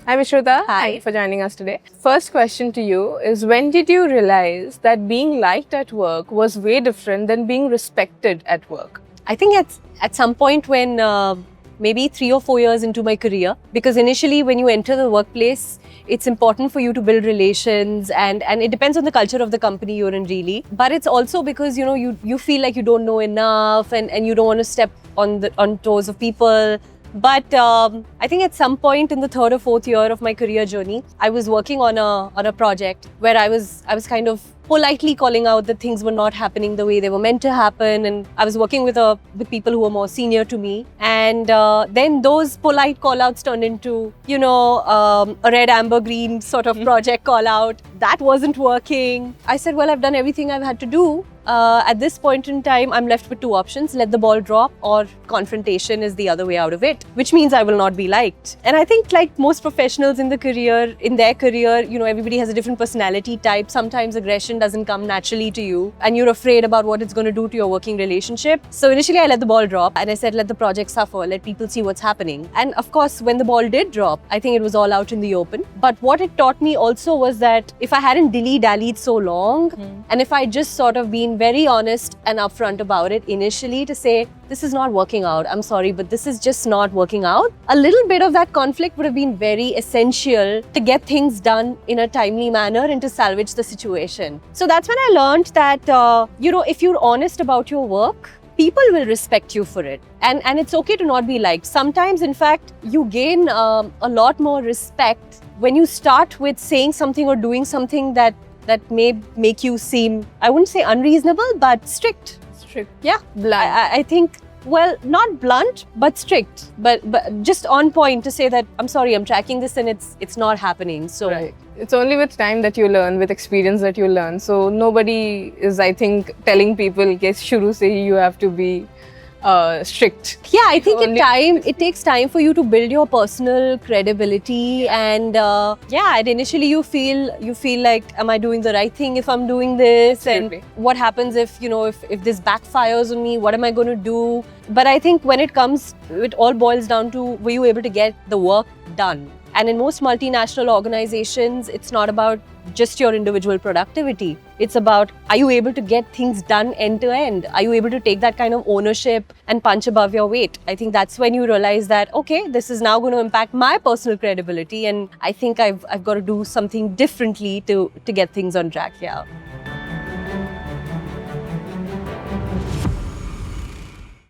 Hi, Vishruta. Hi. Thank you for joining us today. First question to you is, when did you realize that being liked at work was way different than being respected at work? I think at some point when maybe 3 or 4 years into my career, because initially when you enter the workplace, it's important for you to build relations and it depends on the culture of the company you're in really. But it's also because you feel like you don't know enough and you don't want to step on toes of people. But I think at some point in the 3rd or 4th year of my career journey, I was working on a project where I was kind of politely calling out that things were not happening the way they were meant to happen, and I was working with people who were more senior to me, and then those polite call-outs turned into a red, amber, green sort of project call-out. That wasn't working. I said, well, I've done everything I've had to do. At this point in time, I'm left with 2 options: let the ball drop, or confrontation is the other way out of it, which means I will not be liked. And I think, like most professionals in their career, everybody has a different personality type. Sometimes aggression doesn't come naturally to you and you're afraid about what it's going to do to your working relationship. So initially I let the ball drop and I said, let the project suffer, let people see what's happening. And of course, when the ball did drop, I think it was all out in the open. But what it taught me also was that if I hadn't dilly-dallied so long, and if I just sort of been very honest and upfront about it initially to say, this is not working out, I'm sorry, but this is just not working out, a little bit of that conflict would have been very essential to get things done in a timely manner and to salvage the situation. So that's when I learned that, if you're honest about your work, people will respect you for it. And it's okay to not be liked. Sometimes, in fact, you gain a lot more respect when you start with saying something or doing something that may make you seem, I wouldn't say unreasonable, but strict. Strict. Yeah. Blunt. I think, well, not blunt, but strict. But just on point to say that, I'm sorry, I'm tracking this and it's not happening. So Right. It's only with time that you learn, with experience that you learn. So nobody is, I think, telling people, "Ke shuru se hi you have to be strict." yeah, I think Only- it takes time for you to build your personal credibility, and and initially you feel like, am I doing the right thing if I'm doing this? Absolutely. And what happens if this backfires on me? What am I going to do? But I think when it comes, it all boils down to, were you able to get the work done? And in most multinational organizations, it's not about just your individual productivity. It's about, are you able to get things done end to end? Are you able to take that kind of ownership and punch above your weight? I think that's when you realize that, okay, this is now going to impact my personal credibility, and I think I've got to do something differently to get things on track here.